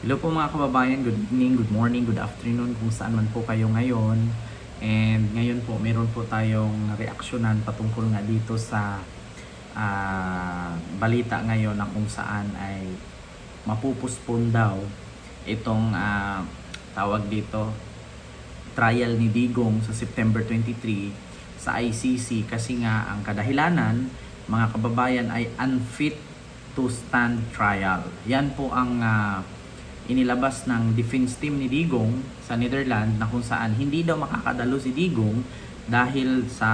Hello po mga kababayan, good evening, good morning, good afternoon kung saan man po kayo ngayon. And ngayon po, meron po tayong reaksyonan patungkol nga dito sa balita ngayon na kung saan ay mapupuspon daw itong tawag dito, trial ni Digong sa September 23 sa ICC kasi nga ang kadahilanan mga kababayan ay unfit to stand trial. Yan po ang inilabas ng defense team ni Digong sa Netherlands na kung saan hindi daw makakadalo si Digong dahil sa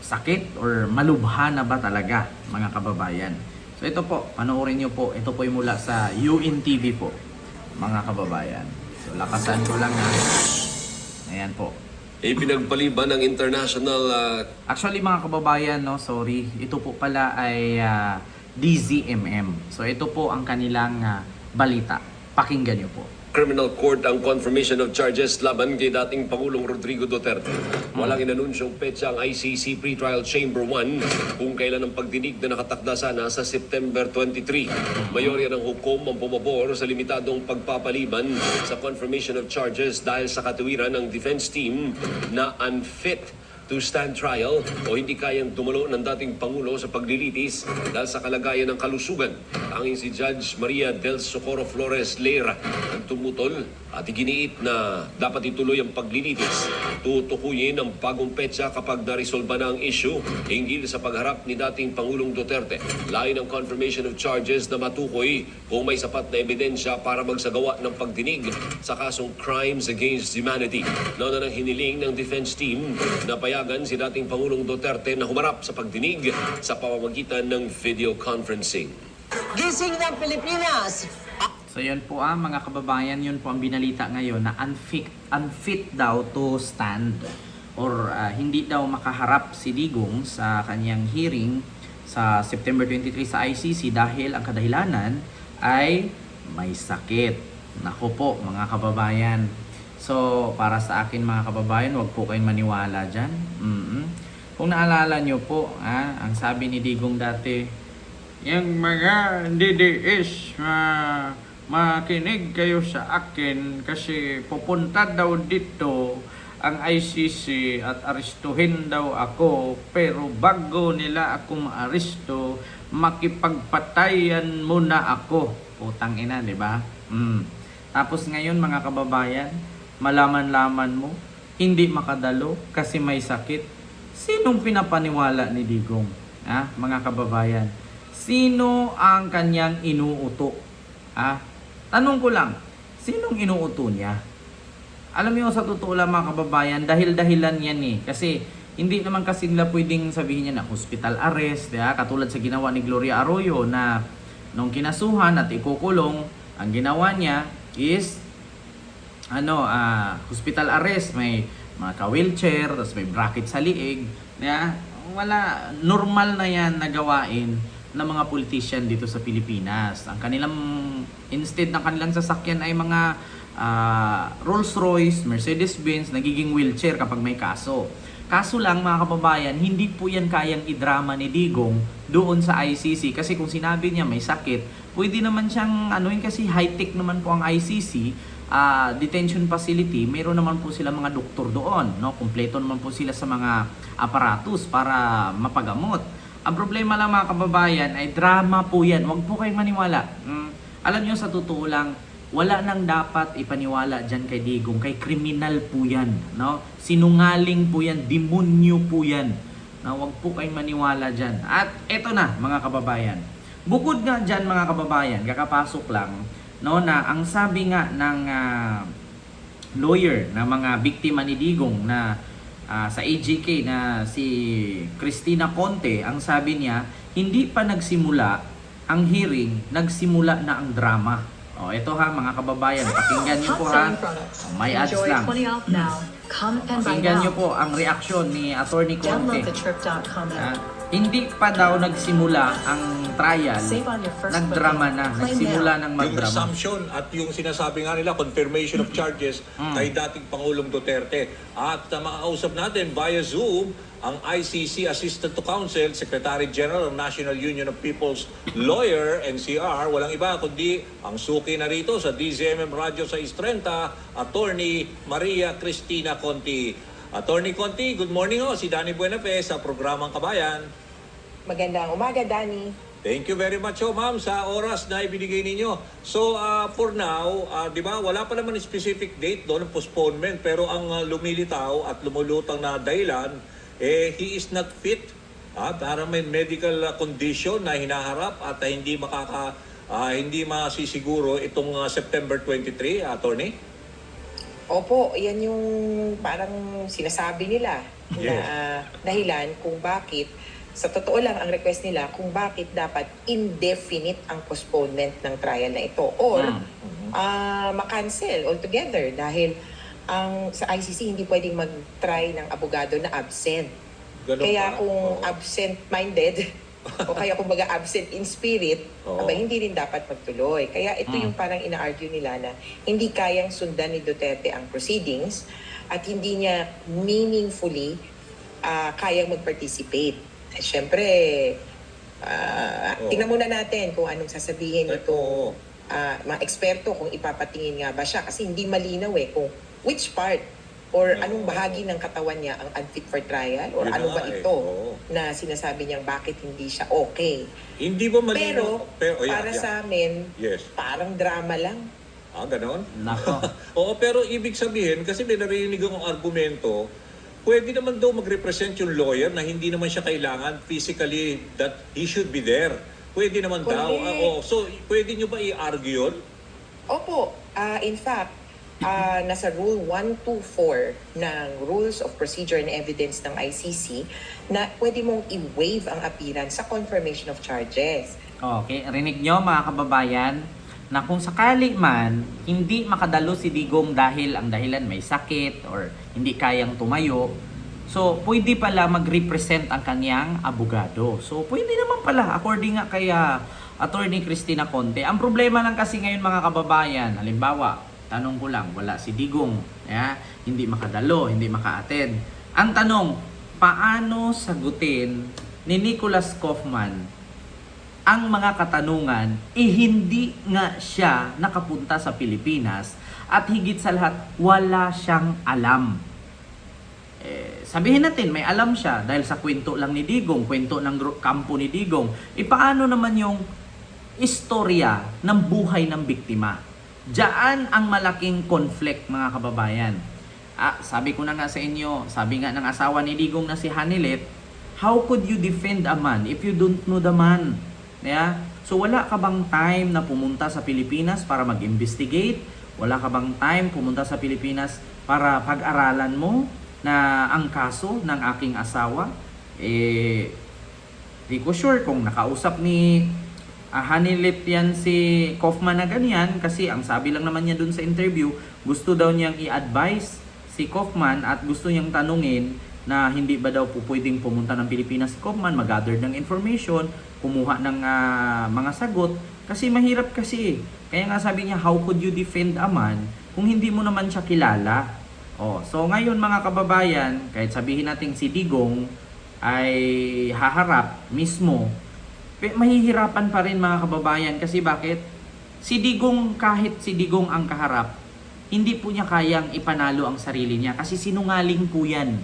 sakit or malubha na ba talaga mga kababayan. So ito po, panoorin nyo po, ito po ay mula sa UNTV po mga kababayan. So lakasan ko lang ha. Ayan po. Ipinagpaliban ng international... Actually mga kababayan, no, sorry, ito po pala ay DZMM. So ito po ang kanilang balita. Pakinggan niyo po. Criminal Court ang confirmation of charges laban kay dating Pangulong Rodrigo Duterte. Walang inanunsyong petsa ang ICC Pre-Trial Chamber 1 kung kailan ang pagdinig na nakatakda sana sa September 23. Mayorya ng hukom ang pumabor sa limitadong pagpapaliban sa confirmation of charges dahil sa katuwiran ng defense team na unfit to stand trial o hindi kayang dumalo ng dating Pangulo sa paglilitis dahil sa kalagayan ng kalusugan. Tanging si Judge Maria del Socorro Flores Lera ang tumutol at iginiit na dapat ituloy ang paglilitis. Tutukuyin ang bagong petsa kapag naresolba na ang issue hinggil sa pagharap ni dating Pangulong Duterte. Layo ng confirmation of charges na matukoy kung may sapat na ebidensya para magsagawa ng pagdinig sa kasong crimes against humanity. Nauna ng hiniling ng defense team na payagan si dating Pangulong Duterte na humarap sa pagdinig sa pamamagitan ng video conferencing. Gising ng Pilipinas! So yun po mga kababayan, yun po ang binalita ngayon na unfit daw to stand or hindi daw makaharap si Digong sa kanyang hearing sa September 23 sa ICC dahil ang kadahilanan ay may sakit. Nako po mga kababayan. So para sa akin mga kababayan, wag po kayong maniwala dyan. Kung naalala nyo po, ang sabi ni Digong dati, yung mga DDS makinig kayo sa akin kasi pupunta daw dito ang ICC at arestuhin daw ako, pero bago nila ako maaresto makipagpatayan muna ako. Putang ina, di ba? Tapos ngayon mga kababayan, malaman-laman mo hindi makadalo kasi may sakit. Sinong pinapaniwala ni Digong? Mga kababayan, sino ang kanyang inuuto? Tanong ko lang, sinong inuuto niya? Alam niyo sa totoo lang mga kababayan, dahil-dahilan yan Kasi hindi naman kasi nila pwedeng sabihin niya na hospital arrest, katulad sa ginawa ni Gloria Arroyo na nung kinasuhan at ikukulong, ang ginawa niya is hospital arrest, may mga ka-wheelchair, tapos may bracket sa liig. Wala, normal na yan na gawain ng mga politician dito sa Pilipinas. Ang kanilang, instead ng kanilang sasakyan ay mga Rolls Royce, Mercedes Benz, nagiging wheelchair kapag may kaso. Kaso lang mga kababayan, hindi po yan kayang idrama ni Digong doon sa ICC kasi kung sinabi niya may sakit, pwede naman siyang kasi high-tech naman po ang ICC. Detention facility, mayroon naman po sila mga doktor doon, kumpleto naman po sila sa mga aparatus para mapagamot. Ang problema lang mga kababayan ay drama po yan. Huwag po kayong maniwala. Alam nyo sa totoo lang, wala nang dapat ipaniwala dyan kay Digong. Kay kriminal po yan. Sinungaling po yan. Demonyo po yan. Huwag po kayong maniwala dyan. At eto na mga kababayan. Bukod nga dyan mga kababayan, kakapasok lang, na ang sabi nga ng lawyer na mga biktima ni Digong na sa AGK na si Cristina Conte, ang sabi niya, hindi pa nagsimula ang hearing, nagsimula na ang drama. Ito mga kababayan, pakinggan niyo po may ads lang. Pakinggan niyo po ang reaksyon ni Attorney Conte. Hindi pa daw nagsimula ang trial, Save on your first nagdrama booking. na, Claim nagsimula now. ng Yung magdrama. assumption at yung sinasabi nga nila, confirmation of charges kay dating Pangulong Duterte. At makakausap natin via Zoom ang ICC Assistant to Counsel, Secretary General ng National Union of People's Lawyer, NCR. Walang iba kundi ang suki na rito sa DZMM Radio sa 630, Attorney Maria Cristina Conti. Attorney Conti, good morning ho. Si Danny Buenafe sa programang Kabayan. Magandang umaga, Danny. Thank you very much, ma'am, sa oras na ibinigay ninyo. So, for now, di ba, wala pa naman specific date doon ng postponement, pero ang lumilitaw at lumulutang na dahilan, he is not fit. Para may medical condition na hinaharap at hindi masisiguro itong September 23, attorney? Opo, yan yung parang sinasabi nila Yes. na dahilan kung bakit, sa totoo lang ang request nila, kung bakit dapat indefinite ang postponement ng trial na ito or makancel altogether dahil sa ICC hindi pwedeng mag-try ng abogado na absent. Ganun Kaya ba? kung Oo. absent-minded o kaya kumbaga absent in spirit, Oo. aba, hindi rin dapat magtuloy. Kaya ito yung parang ina-argue nila na hindi kayang sundan ni Duterte ang proceedings at hindi niya meaningfully kayang mag-participate. Siyempre, Oo. tingnan muna natin kung anong sasabihin Oo. ito mga eksperto kung ipapatingin nga ba siya kasi hindi malinaw kung which part or anong bahagi ng katawan niya ang unfit for trial or Yun na ano ba nga ito Oo. na sinasabi niyang bakit hindi siya okay. Hindi ba malino? Pero yeah, para yeah. sa amin, Yes. parang drama lang. Ganon? Nako. Oo, pero ibig sabihin, kasi may narinig akong argumento, pwede naman daw mag-represent yung lawyer na hindi naman siya kailangan physically that he should be there. Pwede naman daw. Correct. So, pwede nyo ba i-argue yun? Opo, in fact, nasa Rule 124 ng Rules of Procedure and Evidence ng ICC na pwede mong i-waive ang appearance sa confirmation of charges. Okay, rinig nyo mga kababayan na kung sakali man hindi makadalo si Digong dahil ang dahilan may sakit or hindi kayang tumayo, so pwede pala mag-represent ang kanyang abogado. So pwede naman pala according nga kay Attorney Cristina Conte. Ang problema lang kasi ngayon mga kababayan, halimbawa, tanong ko lang, wala si Digong, hindi makadalo, hindi maka-attend. Ang tanong, paano sagutin ni Nicholas Kaufman ang mga katanungan, hindi nga siya nakapunta sa Pilipinas at higit sa lahat, wala siyang alam. Sabihin natin, may alam siya dahil sa kwento lang ni Digong, kwento ng kampo ni Digong. Paano naman yung istorya ng buhay ng biktima? Diyan ang malaking conflict mga kababayan. Sabi ko na nga sa inyo, sabi nga ng asawa ni Digong na si Hanilet, how could you defend a man if you don't know the man? So wala ka bang time na pumunta sa Pilipinas para mag-investigate? Wala ka bang time pumunta sa Pilipinas para pag-aralan mo na ang kaso ng aking asawa? Di ko sure kung nakausap ni Hanilet yan si Kaufman na ganyan kasi ang sabi lang naman niya dun sa interview, gusto daw niyang i-advise si Kaufman at gusto niyang tanungin na hindi ba daw po pwedeng pumunta ng Pilipinas si Kaufman, mag-gather ng information, kumuha ng mga sagot kasi mahirap kasi. Kaya nga sabi niya, how could you defend a man kung hindi mo naman siya kilala? So ngayon mga kababayan, kahit sabihin natin si Digong ay haharap mismo, mahihirapan pa rin mga kababayan kasi bakit? Si Digong, kahit si Digong ang kaharap, hindi po niya kayang ipanalo ang sarili niya kasi sinungaling po yan.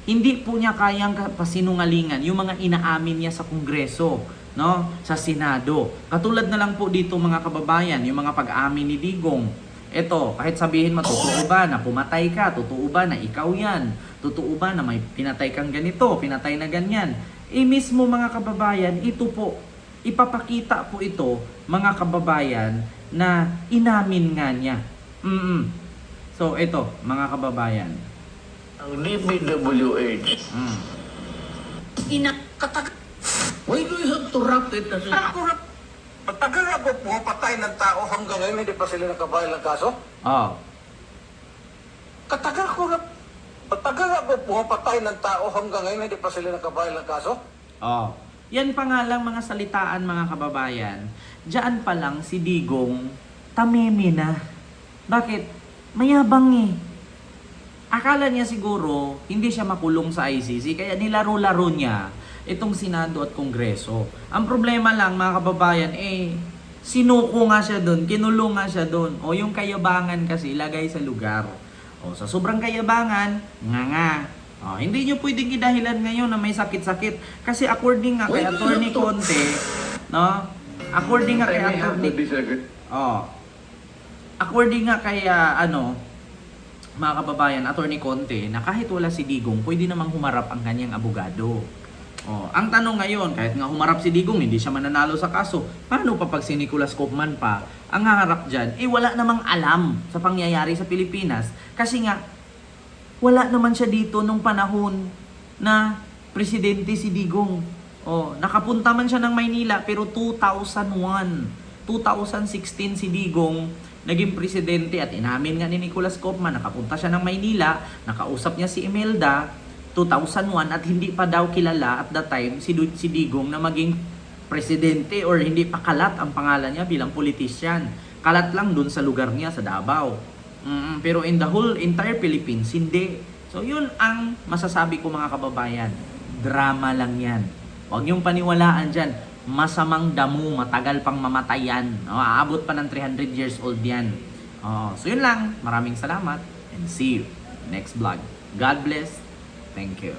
Hindi po niya kayang pasinungalingan yung mga inaamin niya sa Kongreso, no? Sa Senado. Katulad na lang po dito mga kababayan, yung mga pag-amin ni Digong. Ito, kahit sabihin mo, totoo ba na pumatay ka? Totoo ba na ikaw yan? Totoo ba na may pinatay kang ganito, pinatay na ganyan? Mismo mga kababayan, ito po, ipapakita po ito, mga kababayan, na inamin nga niya. So, ito, mga kababayan. Ang DPWH. Why do you have to wrap it as a... Patagal ako pumapatay ng tao hanggang ngayon hindi pa sila nakabayal ng kaso? Patagal ako pumapatay ng tao hanggang ngayon hindi pa sila nakabayal ng kaso? Oh, yan pa nga lang mga salitaan mga kababayan. Diyan pa lang si Digong tameme na. Bakit? Mayabang eh. Akala niya siguro hindi siya makulong sa ICC kaya nilaro-laro niya itong Senado at Kongreso. Ang problema lang mga kababayan sinuko nga siya doon, kinulong nga siya doon. O yung kayabangan kasi ilagay sa lugar. O sa sobrang kayabangan, nga. O, hindi nyo pwedeng idahilan ngayon na may sakit-sakit. Kasi according nga kay Attorney Conte, no? According nga kay Attorney according nga kay mga kababayan, Attorney Conte, na kahit wala si Digong, pwede namang humarap ang kanyang abogado. Oh, ang tanong ngayon, kahit nga humarap si Digong, hindi siya mananalo sa kaso. Paano pa pag si Nicolas Kaufman pa ang haharap dyan? Wala namang alam sa pangyayari sa Pilipinas. Kasi nga, wala naman siya dito nung panahon na presidente si Digong. Oh, nakapunta man siya ng Maynila, pero 2001, 2016 si Digong naging presidente at inamin nga ni Nicolas Kaufman, nakapunta siya ng Maynila, nakausap niya si Imelda, 2001 at hindi pa daw kilala at that time si Digong na maging presidente or hindi pa kalat ang pangalan niya bilang politician. Kalat lang dun sa lugar niya sa Davao. Pero in the whole entire Philippines, hindi. So yun ang masasabi ko mga kababayan. Drama lang yan. Huwag niyong paniwalaan dyan. Masamang damo, matagal pang mamatay yan. Aabot pa ng 300 years old yan. So yun lang. Maraming salamat and see you next vlog. God bless. Thank you.